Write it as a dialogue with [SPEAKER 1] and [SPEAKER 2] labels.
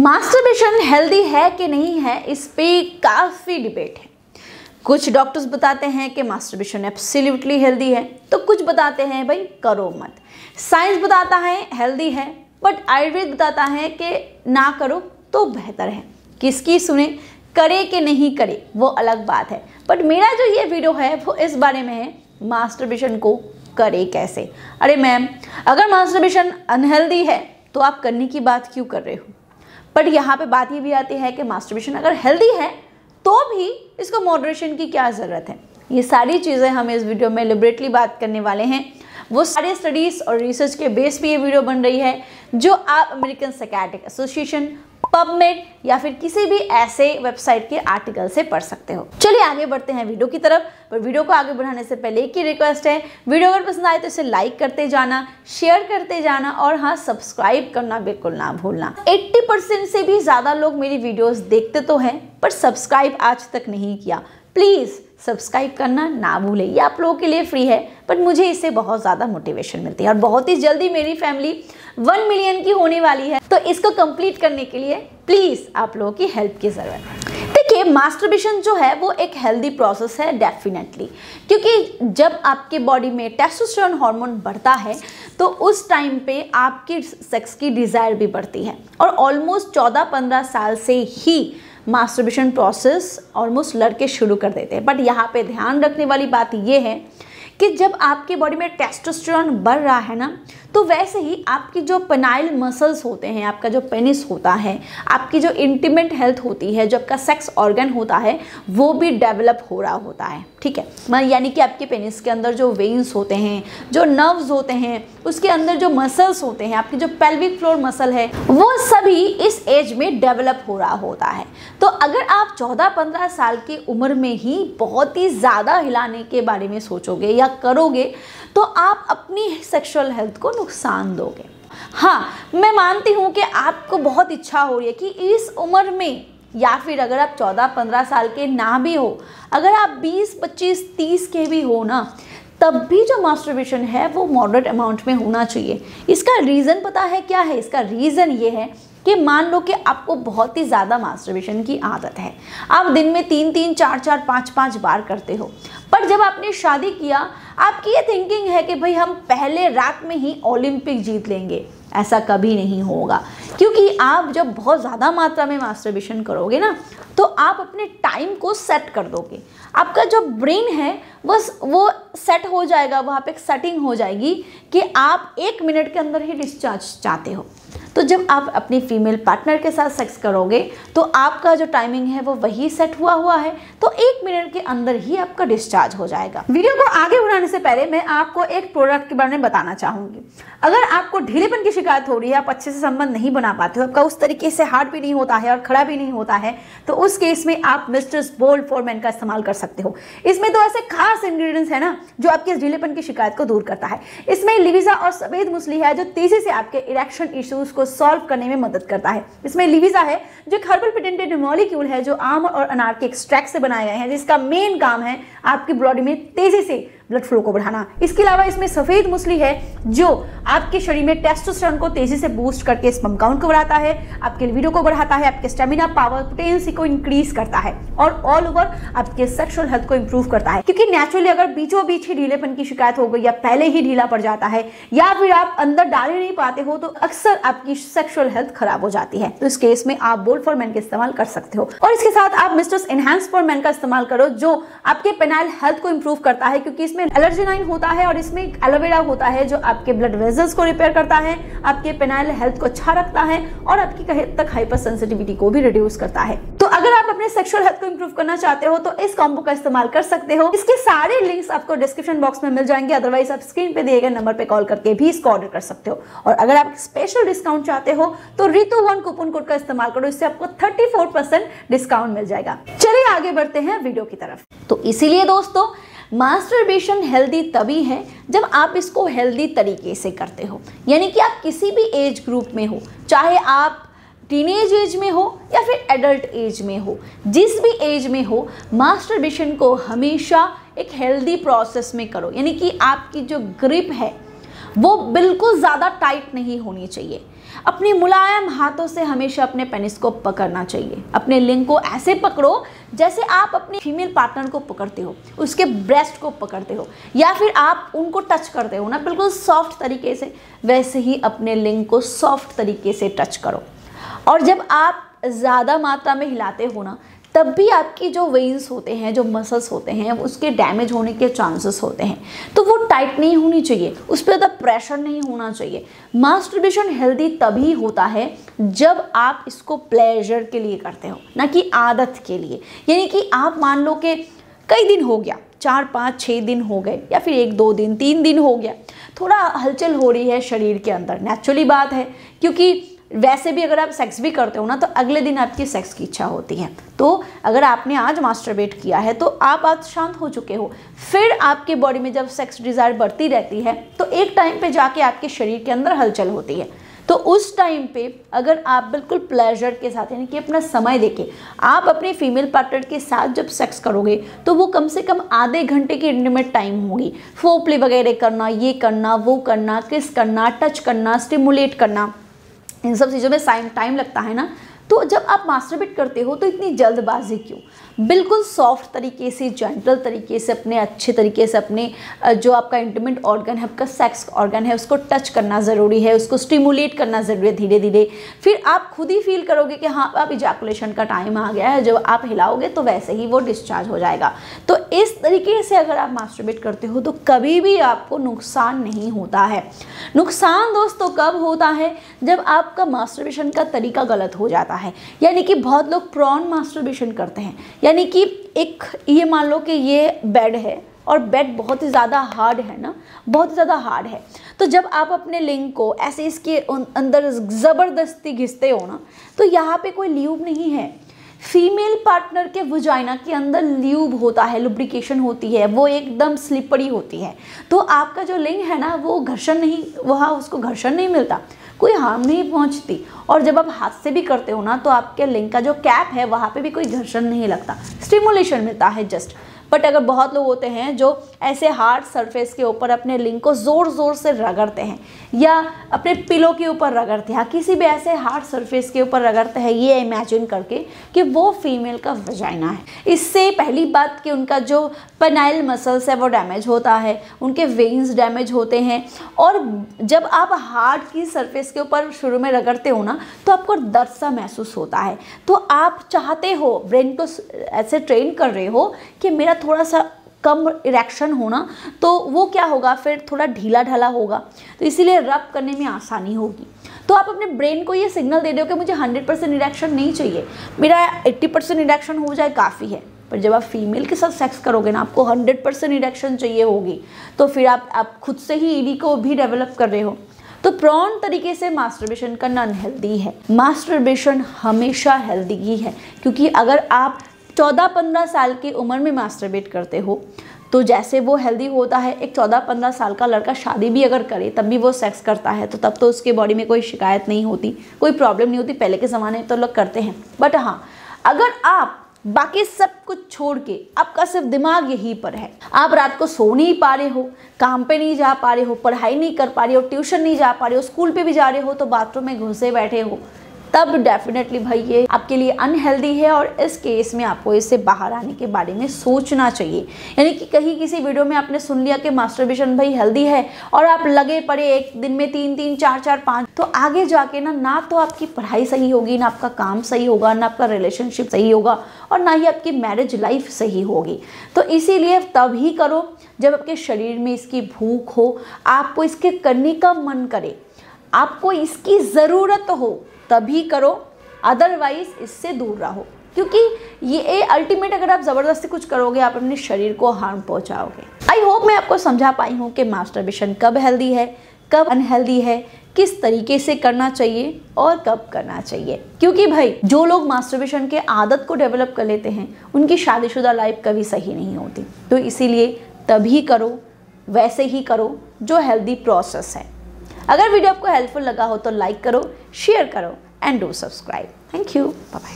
[SPEAKER 1] Masturbation healthy है कि नहीं है, इस पे काफ़ी डिबेट है। कुछ डॉक्टर्स बताते हैं कि मास्टरबेशन एब्सोल्युटली हेल्दी है, तो कुछ बताते हैं भाई करो मत। साइंस बताता है हेल्दी है, बट आयुर्वेद बताता है कि ना करो तो बेहतर है। किसकी सुने, करे कि नहीं करे वो अलग बात है, बट मेरा जो ये वीडियो है वो इस बारे में है मास्टरबेशन को करे कैसे। अरे मैम, अगर मास्टरबेशन अनहेल्दी है तो आप करने की बात क्यों कर रहे हो। बट यहाँ पे बात ये भी आती है कि मास्टरबेशन अगर हेल्दी है तो भी इसको मॉडरेशन की क्या ज़रूरत है। ये सारी चीज़ें हम इस वीडियो में लिबरेटली बात करने वाले हैं। वो सारे स्टडीज़ और रिसर्च के बेस पे ये वीडियो बन रही है जो आप अमेरिकन साइकियाट्रिक एसोसिएशन, पबमेड या फिर किसी भी ऐसे वेबसाइट के आर्टिकल से पढ़ सकते हो। चलिए आगे बढ़ते हैं वीडियो की तरफ। पर वीडियो को आगे बढ़ाने से पहले एक ही रिक्वेस्ट है, वीडियो अगर पसंद आए तो इसे लाइक करते जाना, शेयर करते जाना और हाँ, सब्सक्राइब करना बिल्कुल ना भूलना। 80% से भी ज़्यादा लोग मेरी वीडियोस देखते तो हैं पर सब्सक्राइब आज तक नहीं किया। प्लीज़ सब्सक्राइब करना ना भूलें। ये आप लोगों के लिए फ्री है, बट मुझे इससे बहुत ज़्यादा मोटिवेशन मिलती है और बहुत ही जल्दी मेरी फैमिली 1 मिलियन की होने वाली है, तो इसको कंप्लीट करने के लिए प्लीज़ आप लोगों की हेल्प की ज़रूरत है। देखिए, मास्टरबेशन जो है वो एक हेल्दी प्रोसेस है डेफिनेटली, क्योंकि जब आपके बॉडी में टेस्टोस्टेरोन हार्मोन बढ़ता है तो उस टाइम पे आपकी सेक्स की डिज़ायर भी बढ़ती है और ऑलमोस्ट 14-15 साल से ही मास्टरबेशन प्रोसेस ऑलमोस्ट लड़के शुरू कर देते हैं। बट यहाँ पे ध्यान रखने वाली बात ये है कि जब आपकी बॉडी में टेस्टोस्टेरोन बढ़ रहा है ना, तो वैसे ही आपकी जो पेनाइल मसल्स होते हैं, आपका जो पेनिस होता है, आपकी जो इंटीमेट हेल्थ होती है, जो आपका सेक्स ऑर्गन होता है, वो भी डेवलप हो रहा होता है। ठीक है, यानी कि आपके पेनिस के अंदर जो वेन्स होते हैं, जो नर्व्स होते हैं, उसके अंदर जो मसल्स होते हैं, आपकी जो पेल्विक फ्लोर मसल है, वो सभी इस एज में डेवलप हो रहा होता है। तो अगर आप 14-15 साल की उम्र में ही बहुत ही ज़्यादा हिलाने के बारे में सोचोगे या करोगे तो आप अपनी सेक्सुअल हेल्थ को नुकसान दोगे। हाँ, मैं मानती हूँ कि आपको बहुत इच्छा हो रही है कि इस उम्र में, या फिर अगर आप 14-15 साल के ना भी हो, अगर आप 20, 25, 30 के भी हो ना, तब भी जो मास्टरबेशन है वो मॉडरेट अमाउंट में होना चाहिए। इसका रीज़न पता है क्या है? इसका रीज़न ये है कि मान लो कि आपको बहुत ही ज़्यादा मास्टरबेशन की आदत है, आप दिन में 3-3, 4-4, 5-5 बार करते हो, पर जब आपने शादी किया आपकी ये थिंकिंग है कि भाई हम पहले रात में ही ओलंपिक जीत लेंगे। ऐसा कभी नहीं होगा, क्योंकि आप जब बहुत ज़्यादा मात्रा में मास्टरबेशन करोगे ना, तो आप अपने टाइम को सेट कर दोगे। आपका जो ब्रेन है बस वो सेट हो जाएगा, वहाँ पे एक सेटिंग हो जाएगी कि आप 1 मिनट के अंदर ही डिस्चार्ज चाहते हो। तो जब आप अपनी फीमेल पार्टनर के साथ सेक्स करोगे तो आपका जो टाइमिंग है वो वही सेट हुआ है, तो 1 मिनट के अंदर ही आपका डिस्चार्ज हो जाएगा। वीडियो को आगे बढ़ाने से पहले मैं आपको एक प्रोडक्ट के बारे में बताना चाहूँगी। अगर आपको ढीलेपन की शिकायत हो रही है, आप अच्छे से संबंध नहीं बना पाते हो, आपका उस तरीके से हार्ड भी नहीं होता है और खड़ा भी नहीं होता है, तो उस केस में आप मिस्टर्स बोल्ड फॉर मेन का इस्तेमाल कर सकते हो। इसमें तो ऐसे खास इंग्रेडिएंट्स है ना जो आपके ढीलेपन की शिकायत को दूर करता है। इसमें लिविजा और सफेद मूसली है जो तेजी से आपके इरेक्शन इश्यूज को सॉल्व करने में मदद करता है। इसमें लिविजा है जो एक हर्बल पेटेंटेड मॉलिक्यूल है जो आम और अनार के एक्सट्रैक्ट से बनाए गए हैं, जिसका मेन काम है आपकी बॉडी में तेजी से ब्लड फ्लो को बढ़ाना। इसके अलावा इसमें सफेद मूसली है जो आपके शरीर में टेस्टोस्टेरोन को तेजी से बूस्ट करके स्पर्म काउंट को बढ़ाता है, आपके लिबिडो को बढ़ाता है, आपके स्टेमिना, पावर, पोटेंसी को इंक्रीज करता है और ऑल ओवर आपके सेक्सुअल हेल्थ को इंप्रूव करता है। क्योंकि नेचुरली अगर बीचों बीच ही ढीलेपन की शिकायत हो गई या पहले ही ढीला पड़ जाता है या फिर आप अंदर डाल ही नहीं पाते हो, तो अक्सर आपकी सेक्सुअल हेल्थ खराब हो जाती है। तो इस केस में आप बोल्ड फॉर मेन का इस्तेमाल कर सकते हो और इसके साथ आप मिस्टर्स एनहांस फॉर मेन का इस्तेमाल करो जो आपके पेनाइल हेल्थ को इंप्रूव करता है, क्योंकि इसमें एलर्जिनाइन होता है और इसमें एलोवेरा होता है जो आपके ब्लड वेजल्स को रिपेयर करता है, आपके पेनाइल हेल्थ को अच्छा रखता है और आपकी कहीं तक हाइपर सेंसिटिविटी को भी रिड्यूस करता है। तो अगर आप अपने सेक्सुअल हेल्थ को इंप्रूव करना चाहते हो तो इस कॉम्बो का इस्तेमाल कर सकते हो। इसके सारे लिंक्स आपको डिस्क्रिप्शन बॉक्स में मिल जाएंगे, अदरवाइज आप स्क्रीन पे दिए गए नंबर पे कॉल करके भी इसको ऑर्डर कर सकते हो। और अगर आप स्पेशल डिस्काउंट चाहते हो तो ऋतु1 कूपन कोड का इस्तेमाल करो, इससे आपको 34% डिस्काउंट मिल जाएगा। चलिए आगे बढ़ते हैं वीडियो की तरफ। तो इसीलिए दोस्तों, मास्टरबेशन हेल्दी तभी है जब आप इसको हेल्दी तरीके से करते हो, यानी कि आप किसी भी एज ग्रुप में हो, चाहे आप टीनेज एज में हो या फिर एडल्ट एज में हो, जिस भी एज में हो, मास्टरबेशन को हमेशा एक हेल्दी प्रोसेस में करो। यानी कि आपकी जो ग्रिप है वो बिल्कुल ज़्यादा टाइट नहीं होनी चाहिए। अपने मुलायम हाथों से हमेशा अपने पेनिस को पकड़ना चाहिए। अपने लिंग को ऐसे पकड़ो जैसे आप अपने फीमेल पार्टनर को पकड़ते हो, उसके ब्रेस्ट को पकड़ते हो या फिर आप उनको टच करते हो ना बिल्कुल सॉफ्ट तरीके से, वैसे ही अपने लिंग को सॉफ्ट तरीके से टच करो। और जब आप ज़्यादा मात्रा में हिलाते हो ना, तब भी आपकी जो वेन्स होते हैं, जो मसल्स होते हैं, उसके डैमेज होने के चांसेस होते हैं। तो वो टाइट नहीं होनी चाहिए, उस पर ज़्यादा प्रेशर नहीं होना चाहिए। मास्टरबेशन हेल्दी तभी होता है जब आप इसको प्लेजर के लिए करते हो, ना कि आदत के लिए। यानी कि आप मान लो कि कई दिन हो गया, 4, 5, 6 दिन हो गए या फिर 1, 2 दिन, 3 दिन हो गया, थोड़ा हलचल हो रही है शरीर के अंदर, नेचुरली बात है। क्योंकि वैसे भी अगर आप सेक्स भी करते हो ना, तो अगले दिन आपकी सेक्स की इच्छा होती है। तो अगर आपने आज मास्टरबेट किया है तो आप आज शांत हो चुके हो, फिर आपकी बॉडी में जब सेक्स डिज़ायर बढ़ती रहती है तो एक टाइम पे जाके आपके शरीर के अंदर हलचल होती है। तो उस टाइम पे अगर आप बिल्कुल प्लेजर के साथ, यानी कि अपना समय देके आप अपने फीमेल पार्टनर के साथ जब सेक्स करोगे, तो वो कम से कम आधे घंटे की इंटीमेट टाइम होगी। फोरप्ले वगैरह करना, ये करना, वो करना, किस करना, टच करना, स्टिमुलेट करना, इन सब चीज़ों में टाइम लगता है ना। तो जब आप मास्टरबेट करते हो तो इतनी जल्दबाजी क्यों? बिल्कुल सॉफ्ट तरीके से, जेंटल तरीके से, अपने अच्छे तरीके से अपने जो आपका इंटीमेट ऑर्गन है, आपका सेक्स ऑर्गन है, उसको टच करना ज़रूरी है, उसको स्टिमुलेट करना ज़रूरी है धीरे धीरे। फिर आप खुद ही फील करोगे कि हाँ अब इजैकुलेशन का टाइम आ गया है। जब आप हिलाओगे तो वैसे ही वो डिस्चार्ज हो जाएगा। तो इस तरीके से अगर आप मास्टरबेट करते हो तो कभी भी आपको नुकसान नहीं होता है। नुकसान दोस्तों कब होता है? जब आपका मास्टरबेशन का तरीका गलत हो जाता है। यानी कि बहुत लोग प्रॉन मास्टरबेशन करते हैं, यानी कि एक ये मान लो कि ये बेड है और बेड बहुत ही ज़्यादा हार्ड है ना, बहुत ही ज़्यादा हार्ड है। तो जब आप अपने लिंग को ऐसे इसके अंदर ज़बरदस्ती घिसते हो ना, तो यहाँ पे कोई ल्यूब नहीं है। फीमेल पार्टनर के वजाइना के अंदर ल्यूब होता है, लुब्रिकेशन होती है, वो एकदम स्लिपरी होती है। तो आपका जो लिंग है ना, वो घर्षण नहीं, वहाँ उसको घर्षण नहीं मिलता, कोई हार्म नहीं पहुंचती। और जब आप हाथ से भी करते हो ना, तो आपके लिंग का जो कैप है वहाँ पे भी कोई घर्षण नहीं लगता, स्टिमुलेशन मिलता है जस्ट। बट अगर बहुत लोग होते हैं जो ऐसे हार्ड सरफेस के ऊपर अपने लिंग को ज़ोर ज़ोर से रगड़ते हैं, या अपने पिलो के ऊपर रगड़ते हैं, किसी भी ऐसे हार्ड सरफेस के ऊपर रगड़ते हैं ये इमेजिन करके कि वो फीमेल का वजाइना है। इससे पहली बात कि उनका जो पेनाइल मसल्स है वो डैमेज होता है, उनके वेन्स डैमेज होते हैं। और जब आप हार्ड की सरफेस के ऊपर शुरू में रगड़ते हो ना, तो आपको दर्द सा महसूस होता है। तो आप चाहते हो, ब्रेन को ऐसे ट्रेन कर रहे हो कि मेरा थोड़ा सा कम इरेक्शन होना, तो वो क्या होगा, फिर थोड़ा ढीला ढाला होगा, तो इसीलिए रब करने में आसानी होगी। तो आप अपने ब्रेन को ये सिग्नल दे दो कि मुझे 100% इरेक्शन नहीं चाहिए, मेरा 80% इरेक्शन हो जाए काफ़ी है। पर जब आप फीमेल के साथ सेक्स करोगे ना, आपको 100% इरेक्शन चाहिए होगी, तो फिर आप खुद से ही ईडी को भी डेवलप कर रहे हो। तो प्रॉन तरीके से मास्टरबेशन करना अनहेल्दी है। मास्टरबेशन हमेशा हेल्दी ही है, क्योंकि अगर आप 14-15 साल की उम्र में मास्टरबेट करते हो तो जैसे वो हेल्दी होता है, एक 14-15 साल का लड़का शादी भी अगर करे तब भी वो सेक्स करता है, तो तब तो उसके बॉडी में कोई शिकायत नहीं होती, कोई प्रॉब्लम नहीं होती। पहले के ज़माने में तो लोग करते हैं। बट हाँ, अगर आप बाकी सब कुछ छोड़ के आपका सिर्फ दिमाग यहीं पर है, आप रात को सो नहीं पा रहे हो, काम पे नहीं जा पा रहे हो, पढ़ाई नहीं कर पा रहे हो, ट्यूशन नहीं जा पा रहे हो, स्कूल पे भी जा रहे हो तो बाथरूम में घुसे बैठे हो, तब डेफिनेटली भाई ये आपके लिए अनहेल्दी है। और इस केस में आपको इससे बाहर आने के बारे में सोचना चाहिए। यानी कि कहीं किसी वीडियो में आपने सुन लिया कि मास्टरबेशन भाई हेल्दी है और आप लगे पड़े एक दिन में 3-3, 4-4, 5, तो आगे जाके ना तो आपकी पढ़ाई सही होगी, ना आपका काम सही होगा, ना आपका रिलेशनशिप सही होगा, और ना ही आपकी मैरिज लाइफ सही होगी। तो इसीलिए तभी करो जब आपके शरीर में इसकी भूख हो, आपको इसके करने का मन करे, आपको इसकी ज़रूरत हो, तभी करो, अदरवाइज इससे दूर रहो। क्योंकि ये अल्टीमेट अगर आप ज़बरदस्ती कुछ करोगे, आप अपने शरीर को हार्म पहुंचाओगे। आई होप मैं आपको समझा पाई हूँ कि मास्टरबेशन कब हेल्दी है, कब अनहेल्दी है, किस तरीके से करना चाहिए और कब करना चाहिए। क्योंकि भाई जो लोग मास्टरबेशन के आदत को डेवलप कर लेते हैं, उनकी शादीशुदा लाइफ कभी सही नहीं होती। तो इसीलिए तभी करो, वैसे ही करो जो हेल्दी प्रोसेस है। अगर वीडियो आपको हेल्पफुल लगा हो तो लाइक करो, शेयर करो and do subscribe. Thank you, bye bye.